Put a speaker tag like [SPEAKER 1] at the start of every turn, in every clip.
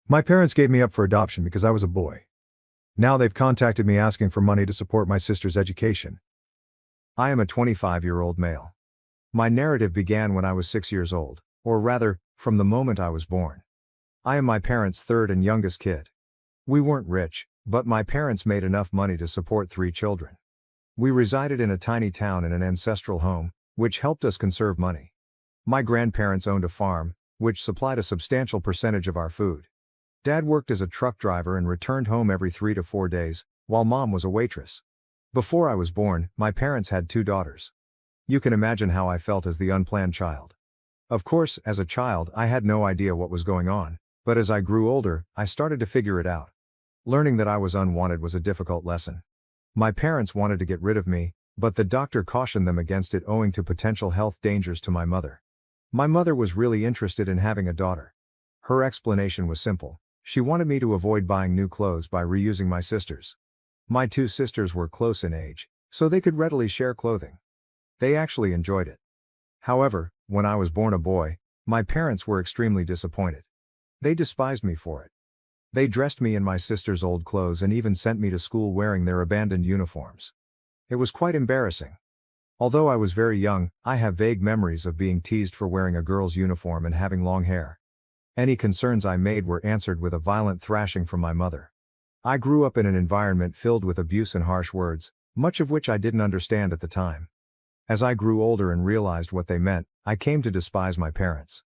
[SPEAKER 1] My parents gave me up for adoption because I was a boy. Now they've contacted me asking for money to support my sister's education.
[SPEAKER 2] I am a 25-year-old male. My narrative began when I was 6 years old, or rather, from the moment I was born. I am my parents' third and youngest kid. We weren't rich, but my parents made enough money to support 3 children. We resided in a tiny town in an ancestral home, which helped us conserve money. My grandparents owned a farm, which supplied a substantial percentage of our food. Dad worked as a truck driver and returned home every 3 to 4 days, while Mom was a waitress. Before I was born, my parents had 2 daughters. You can imagine how I felt as the unplanned child. Of course, as a child, I had no idea what was going on, but as I grew older, I started to figure it out. Learning that I was unwanted was a difficult lesson. My parents wanted to get rid of me, but the doctor cautioned them against it owing to potential health dangers to my mother. My mother was really interested in having a daughter. Her explanation was simple. She wanted me to avoid buying new clothes by reusing my sisters'. My 2 sisters were close in age, so they could readily share clothing. They actually enjoyed it. However, when I was born a boy, my parents were extremely disappointed. They despised me for it. They dressed me in my sister's old clothes and even sent me to school wearing their abandoned uniforms. It was quite embarrassing. Although I was very young, I have vague memories of being teased for wearing a girl's uniform and having long hair. Any concerns I made were answered with a violent thrashing from my mother. I grew up in an environment filled with abuse and harsh words, much of which I didn't understand at the time. As I grew older and realized what they meant, I came to despise my parents.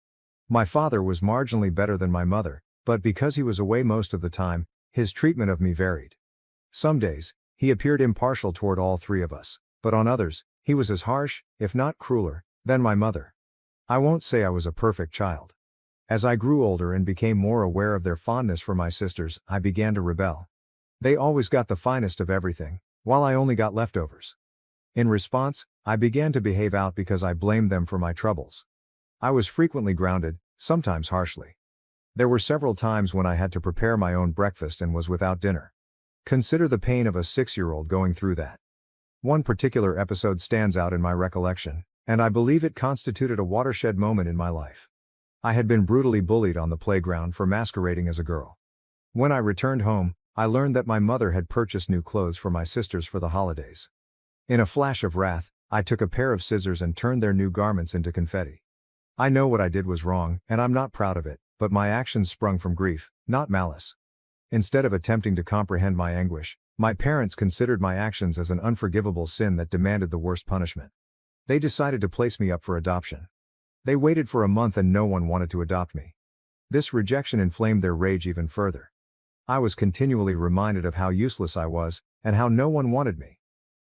[SPEAKER 2] My father was marginally better than my mother, but because he was away most of the time, his treatment of me varied. Some days, he appeared impartial toward all 3 of us, but on others, he was as harsh, if not crueler, than my mother. I won't say I was a perfect child. As I grew older and became more aware of their fondness for my sisters, I began to rebel. They always got the finest of everything, while I only got leftovers. In response, I began to behave out because I blamed them for my troubles. I was frequently grounded, sometimes harshly. There were several times when I had to prepare my own breakfast and was without dinner. Consider the pain of a 6-year-old going through that. One particular episode stands out in my recollection, and I believe it constituted a watershed moment in my life. I had been brutally bullied on the playground for masquerading as a girl. When I returned home, I learned that my mother had purchased new clothes for my sisters for the holidays. In a flash of wrath, I took a pair of scissors and turned their new garments into confetti. I know what I did was wrong, and I'm not proud of it, but my actions sprung from grief, not malice. Instead of attempting to comprehend my anguish, my parents considered my actions as an unforgivable sin that demanded the worst punishment. They decided to place me up for adoption. They waited for a month and no one wanted to adopt me. This rejection inflamed their rage even further. I was continually reminded of how useless I was, and how no one wanted me.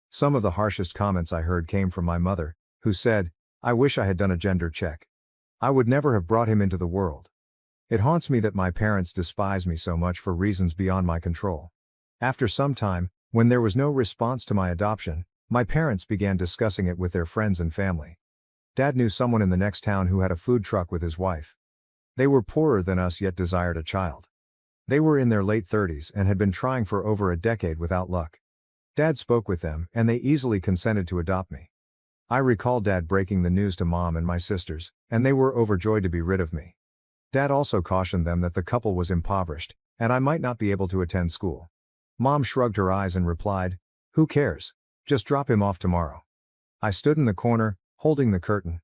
[SPEAKER 2] Some of the harshest comments I heard came from my mother, who said, "I wish I had done a gender check. I would never have brought him into the world." It haunts me that my parents despise me so much for reasons beyond my control. After some time, when there was no response to my adoption, my parents began discussing it with their friends and family. Dad knew someone in the next town who had a food truck with his wife. They were poorer than us yet desired a child. They were in their late 30s and had been trying for over a decade without luck. Dad spoke with them, and they easily consented to adopt me. I recall Dad breaking the news to Mom and my sisters, and they were overjoyed to be rid of me. Dad also cautioned them that the couple was impoverished, and I might not be able to attend school. Mom shrugged her eyes and replied, "Who cares? Just drop him off tomorrow." I stood in the corner, holding the curtain.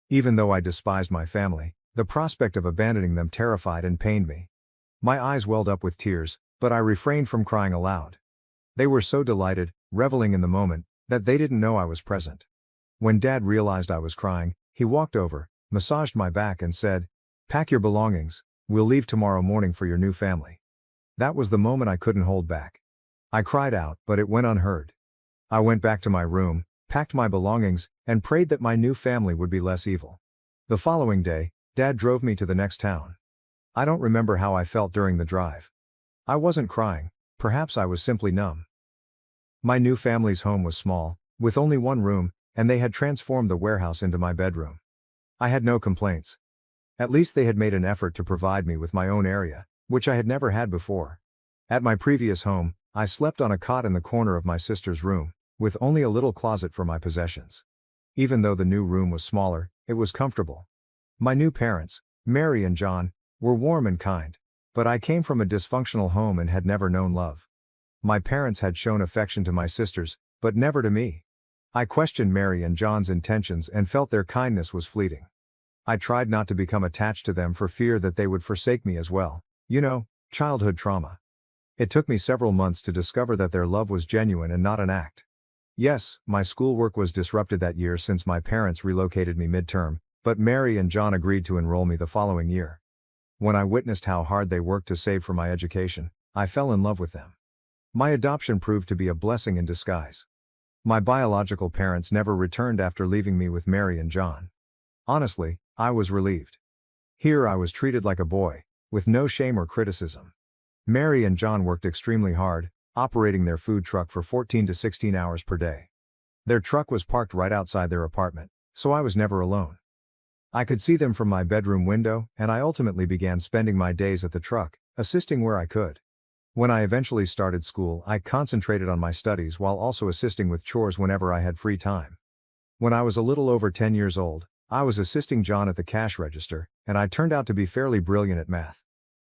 [SPEAKER 2] Even though I despised my family, the prospect of abandoning them terrified and pained me. My eyes welled up with tears, but I refrained from crying aloud. They were so delighted, reveling in the moment, that they didn't know I was present. When Dad realized I was crying, he walked over, massaged my back and said, "Pack your belongings, we'll leave tomorrow morning for your new family." That was the moment I couldn't hold back. I cried out, but it went unheard. I went back to my room, packed my belongings, and prayed that my new family would be less evil. The following day, Dad drove me to the next town. I don't remember how I felt during the drive. I wasn't crying, perhaps I was simply numb. My new family's home was small, with only one room, and they had transformed the warehouse into my bedroom. I had no complaints. At least they had made an effort to provide me with my own area, which I had never had before. At my previous home, I slept on a cot in the corner of my sister's room, with only a little closet for my possessions. Even though the new room was smaller, it was comfortable. My new parents, Mary and John, were warm and kind. But I came from a dysfunctional home and had never known love. My parents had shown affection to my sisters, but never to me. I questioned Mary and John's intentions and felt their kindness was fleeting. I tried not to become attached to them for fear that they would forsake me as well. Childhood trauma. It took me several months to discover that their love was genuine and not an act. Yes, my schoolwork was disrupted that year since my parents relocated me midterm, but Mary and John agreed to enroll me the following year. When I witnessed how hard they worked to save for my education, I fell in love with them. My adoption proved to be a blessing in disguise. My biological parents never returned after leaving me with Mary and John. Honestly, I was relieved. Here I was treated like a boy, with no shame or criticism. Mary and John worked extremely hard, operating their food truck for 14 to 16 hours per day. Their truck was parked right outside their apartment, so I was never alone. I could see them from my bedroom window, and I ultimately began spending my days at the truck, assisting where I could. When I eventually started school, I concentrated on my studies while also assisting with chores whenever I had free time. When I was a little over 10 years old, I was assisting John at the cash register, and I turned out to be fairly brilliant at math.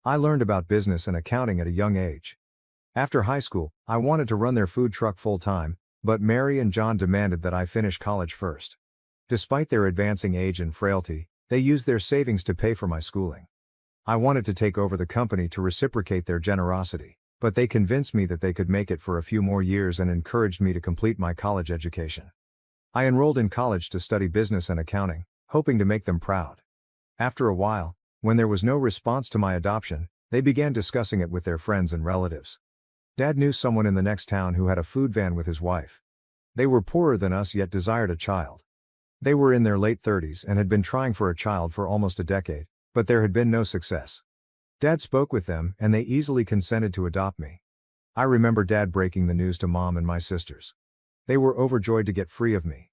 [SPEAKER 2] I learned about business and accounting at a young age. After high school, I wanted to run their food truck full-time, but Mary and John demanded that I finish college first. Despite their advancing age and frailty, they used their savings to pay for my schooling. I wanted to take over the company to reciprocate their generosity, but they convinced me that they could make it for a few more years and encouraged me to complete my college education. I enrolled in college to study business and accounting, hoping to make them proud. After a while, when there was no response to my adoption, they began discussing it with their friends and relatives. Dad knew someone in the next town who had a food van with his wife. They were poorer than us yet desired a child. They were in their late 30s and had been trying for a child for almost a decade, but there had been no success. Dad spoke with them and they easily consented to adopt me. I remember Dad breaking the news to Mom and my sisters. They were overjoyed to get free of me.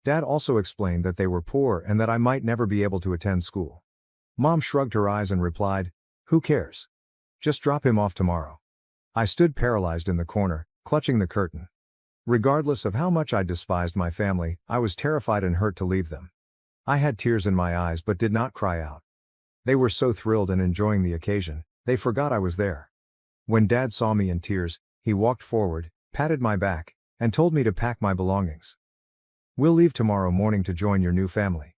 [SPEAKER 2] Dad also explained that they were poor and that I might never be able to attend school. Mom shrugged her eyes and replied, "Who cares? Just drop him off tomorrow." I stood paralyzed in the corner, clutching the curtain. Regardless of how much I despised my family, I was terrified and hurt to leave them. I had tears in my eyes but did not cry out. They were so thrilled and enjoying the occasion, they forgot I was there. When Dad saw me in tears, he walked forward, patted my back, and told me to pack my belongings. "We'll leave tomorrow morning to join your new family."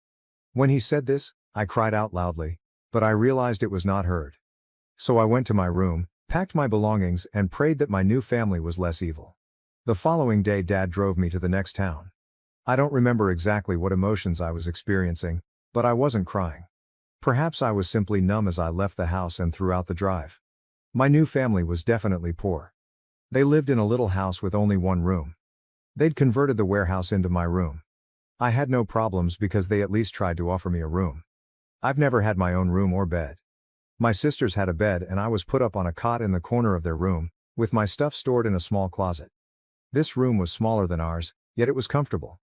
[SPEAKER 2] When he said this, I cried out loudly, but I realized it was not heard. So I went to my room, packed my belongings, and prayed that my new family was less evil. The following day Dad drove me to the next town. I don't remember exactly what emotions I was experiencing, but I wasn't crying. Perhaps I was simply numb as I left the house and throughout the drive. My new family was definitely poor. They lived in a little house with only one room. They'd converted the warehouse into my room. I had no problems because they at least tried to offer me a room. I've never had my own room or bed. My sisters had a bed and I was put up on a cot in the corner of their room, with my stuff stored in a small closet. This room was smaller than ours, yet it was comfortable.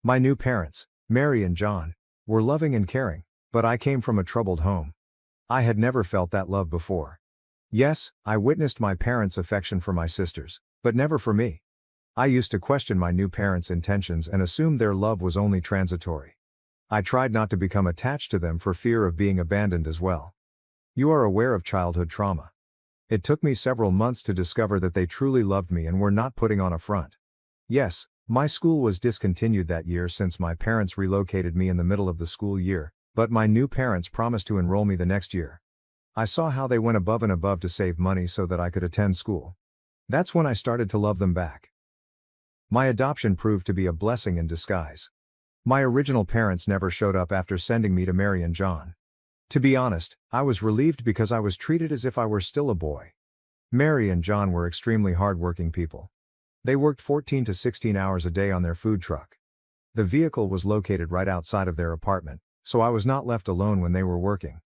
[SPEAKER 2] My new parents, Mary and John, were loving and caring, but I came from a troubled home. I had never felt that love before. Yes, I witnessed my parents' affection for my sisters, but never for me. I used to question my new parents' intentions and assumed their love was only transitory. I tried not to become attached to them for fear of being abandoned as well. You are aware of childhood trauma. It took me several months to discover that they truly loved me and were not putting on a front. Yes, my school was discontinued that year since my parents relocated me in the middle of the school year, but my new parents promised to enroll me the next year. I saw how they went above and above to save money so that I could attend school. That's when I started to love them back. My adoption proved to be a blessing in disguise. My original parents never showed up after sending me to Mary and John. To be honest, I was relieved because I was treated as if I were still a boy. Mary and John were extremely hardworking people. They worked 14 to 16 hours a day on their food truck. The vehicle was located right outside of their apartment, so I was not left alone when they were working.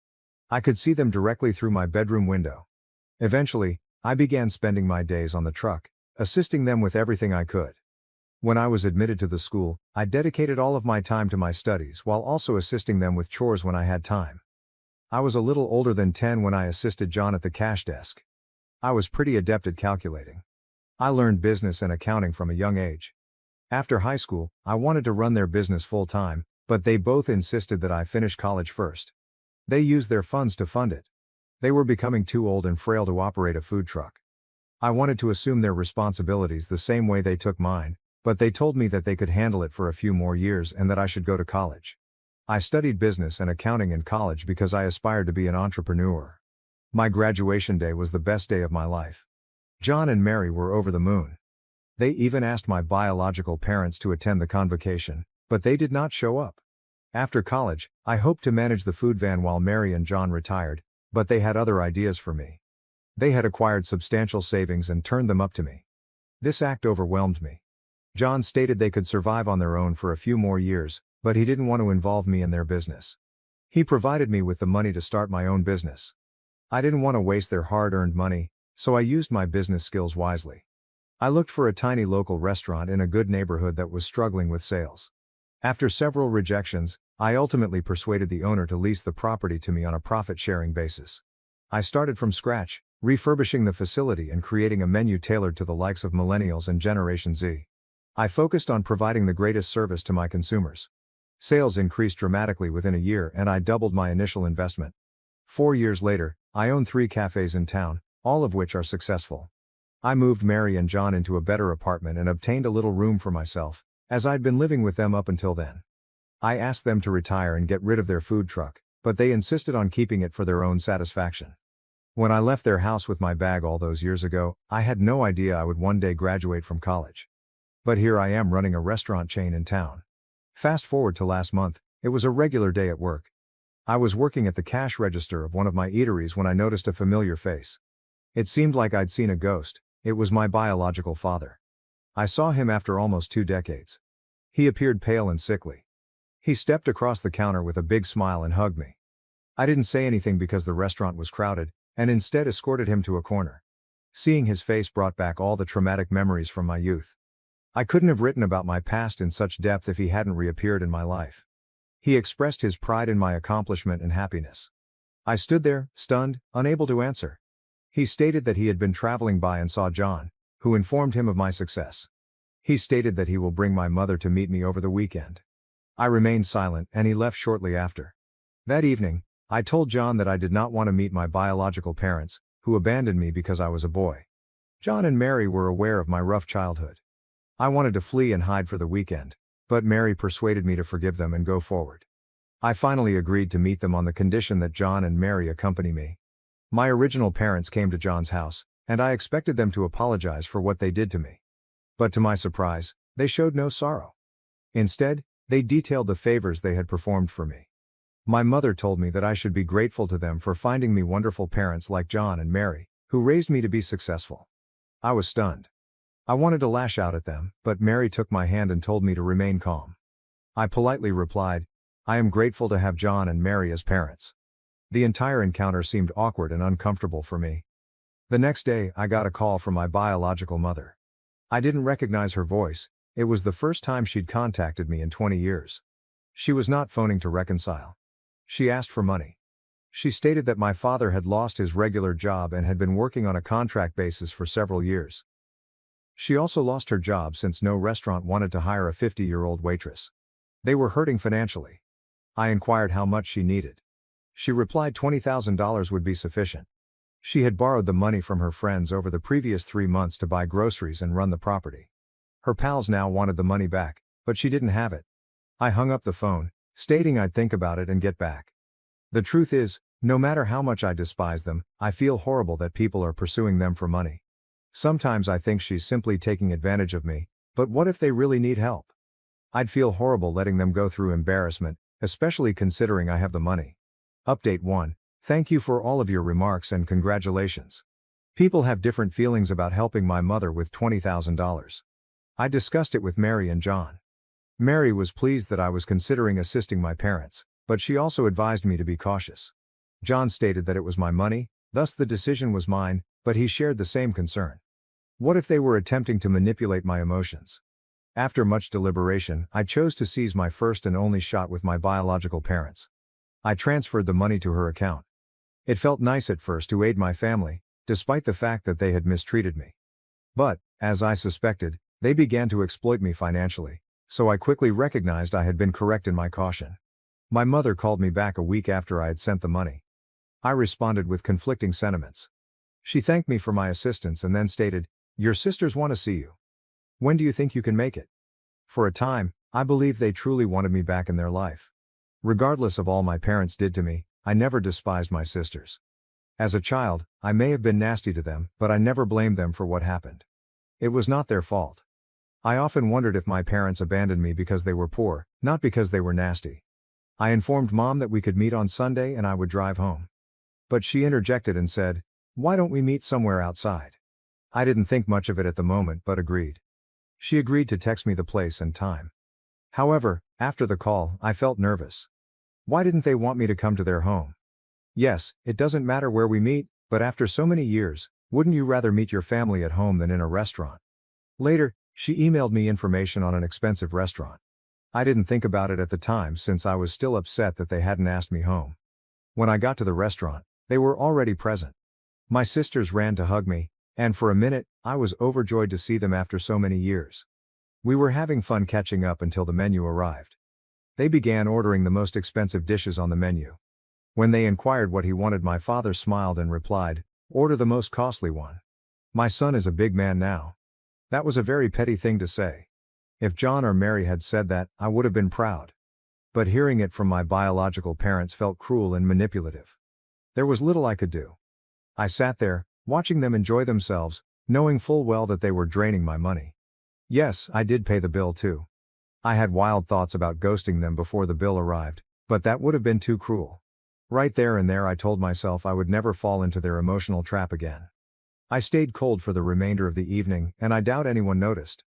[SPEAKER 2] I could see them directly through my bedroom window. Eventually, I began spending my days on the truck, assisting them with everything I could. When I was admitted to the school, I dedicated all of my time to my studies while also assisting them with chores when I had time. I was a little older than 10 when I assisted John at the cash desk. I was pretty adept at calculating. I learned business and accounting from a young age. After high school, I wanted to run their business full-time, but they both insisted that I finish college first. They used their funds to fund it. They were becoming too old and frail to operate a food truck. I wanted to assume their responsibilities the same way they took mine, but they told me that they could handle it for a few more years and that I should go to college. I studied business and accounting in college because I aspired to be an entrepreneur. My graduation day was the best day of my life. John and Mary were over the moon. They even asked my biological parents to attend the convocation, but they did not show up. After college, I hoped to manage the food van while Mary and John retired, but they had other ideas for me. They had acquired substantial savings and turned them up to me. This act overwhelmed me. John stated they could survive on their own for a few more years, but he didn't want to involve me in their business. He provided me with the money to start my own business. I didn't want to waste their hard-earned money, so I used my business skills wisely. I looked for a tiny local restaurant in a good neighborhood that was struggling with sales. After several rejections, I ultimately persuaded the owner to lease the property to me on a profit-sharing basis. I started from scratch, refurbishing the facility and creating a menu tailored to the likes of millennials and Generation Z. I focused on providing the greatest service to my consumers. Sales increased dramatically within a year and I doubled my initial investment. 4 years later, I own 3 cafes in town, all of which are successful. I moved Mary and John into a better apartment and obtained a little room for myself, as I'd been living with them up until then. I asked them to retire and get rid of their food truck, but they insisted on keeping it for their own satisfaction. When I left their house with my bag all those years ago, I had no idea I would one day graduate from college. But here I am running a restaurant chain in town. Fast forward to last month, it was a regular day at work. I was working at the cash register of one of my eateries when I noticed a familiar face. It seemed like I'd seen a ghost. It was my biological father. I saw him after almost 2 decades. He appeared pale and sickly. He stepped across the counter with a big smile and hugged me. I didn't say anything because the restaurant was crowded, and instead escorted him to a corner. Seeing his face brought back all the traumatic memories from my youth. I couldn't have written about my past in such depth if he hadn't reappeared in my life. He expressed his pride in my accomplishment and happiness. I stood there, stunned, unable to answer. He stated that he had been traveling by and saw John, who informed him of my success. He stated that he will bring my mother to meet me over the weekend. I remained silent and he left shortly after. That evening, I told John that I did not want to meet my biological parents, who abandoned me because I was a boy. John and Mary were aware of my rough childhood. I wanted to flee and hide for the weekend, but Mary persuaded me to forgive them and go forward. I finally agreed to meet them on the condition that John and Mary accompany me. My original parents came to John's house, and I expected them to apologize for what they did to me. But to my surprise, they showed no sorrow. Instead, they detailed the favors they had performed for me. My mother told me that I should be grateful to them for finding me wonderful parents like John and Mary, who raised me to be successful. I was stunned. I wanted to lash out at them, but Mary took my hand and told me to remain calm. I politely replied, "I am grateful to have John and Mary as parents." The entire encounter seemed awkward and uncomfortable for me. The next day, I got a call from my biological mother. I didn't recognize her voice. It was the first time she'd contacted me in 20 years. She was not phoning to reconcile. She asked for money. She stated that my father had lost his regular job and had been working on a contract basis for several years. She also lost her job since no restaurant wanted to hire a 50-year-old waitress. They were hurting financially. I inquired how much she needed. She replied $20,000 would be sufficient. She had borrowed the money from her friends over the previous 3 months to buy groceries and run the property. Her pals now wanted the money back, but she didn't have it. I hung up the phone, stating I'd think about it and get back. The truth is, no matter how much I despise them, I feel horrible that people are pursuing them for money. Sometimes I think she's simply taking advantage of me, but what if they really need help? I'd feel horrible letting them go through embarrassment, especially considering I have the money. Update 1. Thank you for all of your remarks and congratulations. People have different feelings about helping my mother with $20,000. I discussed it with Mary and John. Mary was pleased that I was considering assisting my parents, but she also advised me to be cautious. John stated that it was my money, thus the decision was mine, but he shared the same concern. What if they were attempting to manipulate my emotions? After much deliberation, I chose to seize my first and only shot with my biological parents. I transferred the money to her account. It felt nice at first to aid my family, despite the fact that they had mistreated me. But, as I suspected, they began to exploit me financially, so I quickly recognized I had been correct in my caution. My mother called me back a week after I had sent the money. I responded with conflicting sentiments. She thanked me for my assistance and then stated, "Your sisters want to see you. When do you think you can make it?" For a time, I believed they truly wanted me back in their life. Regardless of all my parents did to me, I never despised my sisters. As a child, I may have been nasty to them, but I never blamed them for what happened. It was not their fault. I often wondered if my parents abandoned me because they were poor, not because they were nasty. I informed Mom that we could meet on Sunday and I would drive home. But she interjected and said, "Why don't we meet somewhere outside?" I didn't think much of it at the moment but agreed. She agreed to text me the place and time. However, after the call, I felt nervous. Why didn't they want me to come to their home? Yes, it doesn't matter where we meet, but after so many years, wouldn't you rather meet your family at home than in a restaurant? Later, she emailed me information on an expensive restaurant. I didn't think about it at the time since I was still upset that they hadn't asked me home. When I got to the restaurant, they were already present. My sisters ran to hug me, and for a minute, I was overjoyed to see them after so many years. We were having fun catching up until the menu arrived. They began ordering the most expensive dishes on the menu. When they inquired what he wanted, my father smiled and replied, "Order the most costly one. My son is a big man now." That was a very petty thing to say. If John or Mary had said that, I would have been proud. But hearing it from my biological parents felt cruel and manipulative. There was little I could do. I sat there, watching them enjoy themselves, knowing full well that they were draining my money. Yes, I did pay the bill too. I had wild thoughts about ghosting them before the bill arrived, but that would have been too cruel. Right there and there I told myself I would never fall into their emotional trap again. I stayed cold for the remainder of the evening, and I doubt anyone noticed.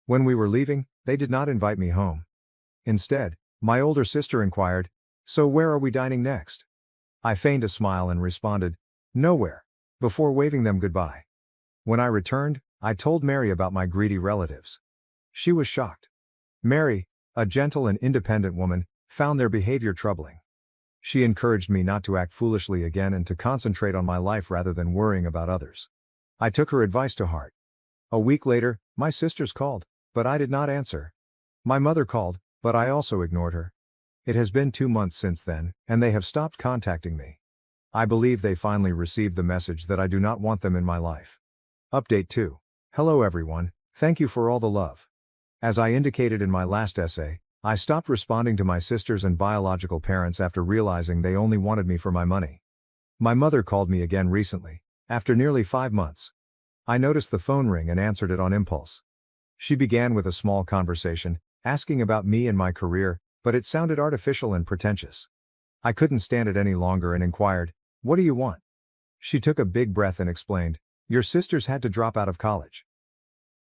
[SPEAKER 2] When we were leaving, they did not invite me home. Instead, my older sister inquired, "So where are we dining next?" I feigned a smile and responded, "Nowhere," before waving them goodbye. When I returned, I told Mary about my greedy relatives. She was shocked. Mary, a gentle and independent woman, found their behavior troubling. She encouraged me not to act foolishly again and to concentrate on my life rather than worrying about others. I took her advice to heart. A week later, my sisters called, but I did not answer. My mother called, but I also ignored her. It has been 2 months since then, and they have stopped contacting me. I believe they finally received the message that I do not want them in my life. Update 2. Hello everyone, thank you for all the love. As I indicated in my last essay, I stopped responding to my sisters and biological parents after realizing they only wanted me for my money. My mother called me again recently, after nearly 5 months. I noticed the phone ring and answered it on impulse. She began with a small conversation, asking about me and my career, but it sounded artificial and pretentious. I couldn't stand it any longer and inquired, "What do you want?" She took a big breath and explained, "Your sisters had to drop out of college.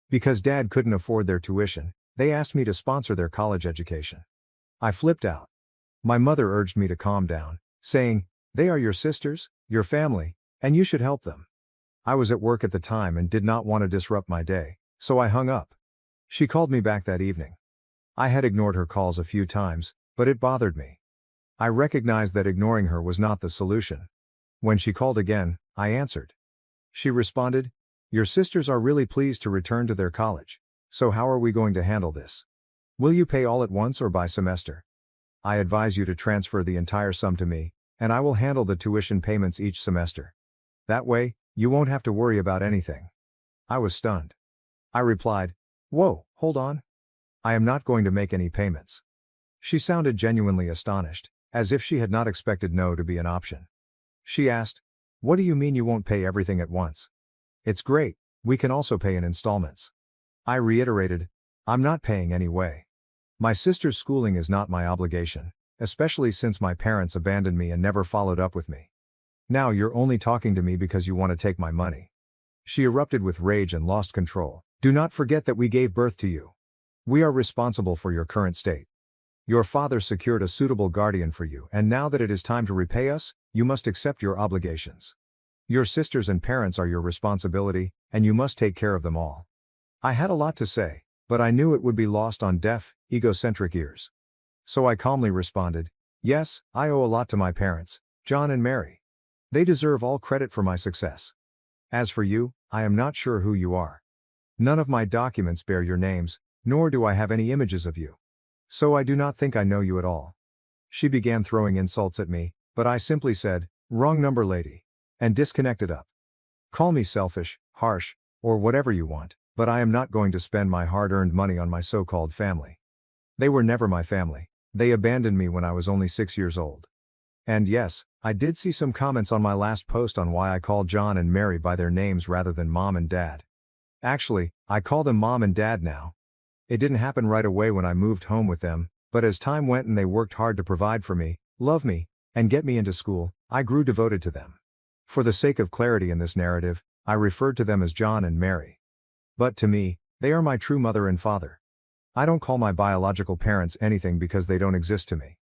[SPEAKER 2] Because Dad couldn't afford their tuition, they asked me to sponsor their college education." I flipped out. My mother urged me to calm down, saying, "They are your sisters, your family, and you should help them." I was at work at the time and did not want to disrupt my day, so I hung up. She called me back that evening. I had ignored her calls a few times, but it bothered me. I recognized that ignoring her was not the solution. When she called again, I answered. She responded, "Your sisters are really pleased to return to their college. So how are we going to handle this? Will you pay all at once or by semester? I advise you to transfer the entire sum to me, and I will handle the tuition payments each semester. That way, you won't have to worry about anything." I was stunned. I replied, "Whoa, hold on. I am not going to make any payments." She sounded genuinely astonished, as if she had not expected no to be an option. She asked, "What do you mean you won't pay everything at once?" "It's great, we can also pay in installments." I reiterated, "I'm not paying anyway. My sister's schooling is not my obligation, especially since my parents abandoned me and never followed up with me. Now you're only talking to me because you want to take my money." She erupted with rage and lost control. "Do not forget that we gave birth to you. We are responsible for your current state. Your father secured a suitable guardian for you, and now that it is time to repay us, you must accept your obligations. Your sisters and parents are your responsibility, and you must take care of them all." I had a lot to say, but I knew it would be lost on deaf, egocentric ears. So I calmly responded, "Yes, I owe a lot to my parents, John and Mary. They deserve all credit for my success. As for you, I am not sure who you are. None of my documents bear your names, nor do I have any images of you. So I do not think I know you at all." She began throwing insults at me, but I simply said, Wrong number, lady. And disconnected up. Call me selfish, harsh, or whatever you want, but I am not going to spend my hard-earned money on my so-called family. They were never my family. They abandoned me when I was only 6 years old. And yes, I did see some comments on my last post on why I call John and Mary by their names rather than mom and dad. Actually, I call them mom and dad now. It didn't happen right away when I moved home with them, but as time went and they worked hard to provide for me, love me, and get me into school, I grew devoted to them. For the sake of clarity in this narrative, I referred to them as John and Mary. But to me, they are my true mother and father. I don't call my biological parents anything because they don't exist to me.